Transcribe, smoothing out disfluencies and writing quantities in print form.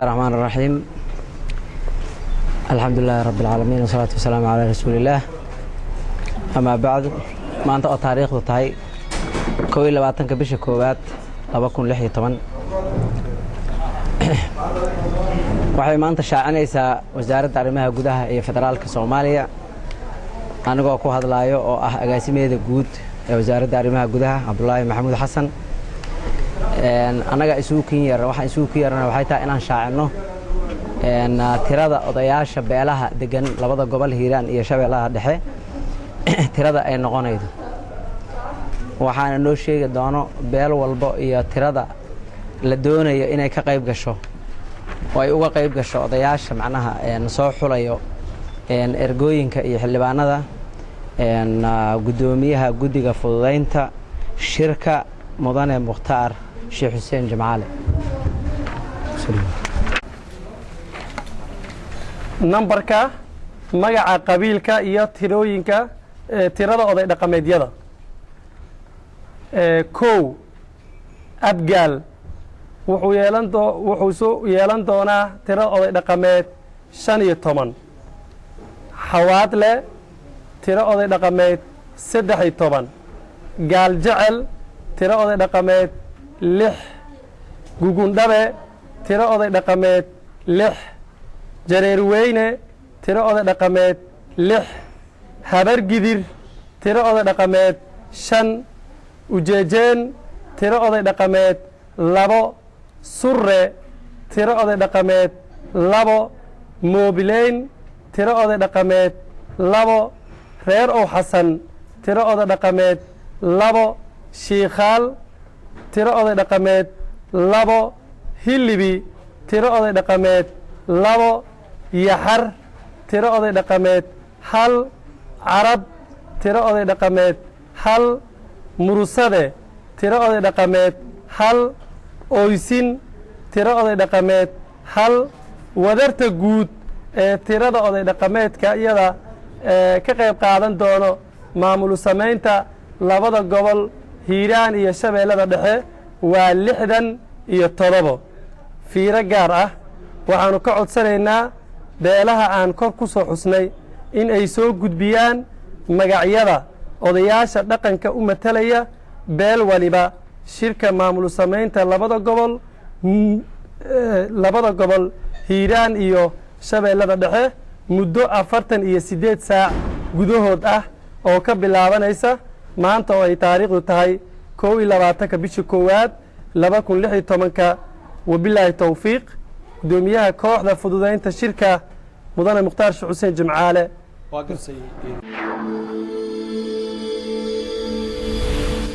الرحمن الرحيم. الحمد لله رب العالمين والصلاة والسلام على رسول الله. أما بعد ما أنت تاريخ تاي كوي لبعتن كبيش كوبات لبكون لحية طبعا waxay maanta shaacanaysaa wasaaradda arrimaha gudaha ee federaalka Soomaaliya anigoo ku hadlayo oo ah agaasimeeda guud ee wasaaradda arrimaha gudaha Abdullaahi Maxamuud Xasan anaga isugu kiyarna waxay tahay inaan shaacino tirada odayaasha beelaha degan labada gobol Hiiraan iyo Shabeellaha Dhexe tirada ay noqonaydo waxaana noo sheegi doono beel walba iyo tirada la doonayo inay ka qayb gasho oo ay uga qayb gasho odayaasha macnaha soo xulayo ergooyinka iyo xildhibaanada gudoomiyaha guddiga fududeynta shirka mudane Mukhtaar Sheekh Xuseen Jamaale numberka magaca qabiilka iyo tirooyinka tirada oday dhaqameedyada kow abgaal wuxuu yeelan doonaa tiro oday dhaqameed 15 xawaadle tiro oday dhaqameed 13 gaal jecel tiro oday dhaqameed 6 gugundhabe tiro oday dhaqameed 6 jareer weyne tiro oday dhaqameed 6 habar gidir tiro oday dhaqameed 5 ujeejeen tiro oday dhaqameed 2 surre tiro oday dhaqameed 2 moobileyn tiro oday dhaqameed 2 reer ow xasan tiro oday dhaqameed 2 shiikhaal tiro oday dhaqameed 2 hilibi tiro oday dhaqameed 2 yaxar tiro oday dhaqameed 1 carab tiro oday dhaqameed 1 murusade tiro oday dhaqameed 1 oysin tiro oday dhaqameed 1 wadarta guud ee tirada oday dhaqameedka iyada ka qayb qaadan doono maamul samaynta labada gobol Hiiraan iyo Shabeellada Dhexe waa 67 fiiro gaar ah waxaanu ka codsanaynaa beelaha aan kor ku soo xusnay in ay soo gudbiyaan magacyada odayaasha dhaqanka u matalaya beel waliba shirka maamul samaynta labada gobol Hiiraan iyo Shabeellada Dhexe muddo 48 saac gudahood ah oo ka bilaabanaysa maanta oo ay taariikhdu tahay 21 bisha koowaad 2016 wabillahi tawfiiq gudoomiyaha kooxda fududeynta shirka mudane Mukhtaar Sheekh Xuseen Jamaale waa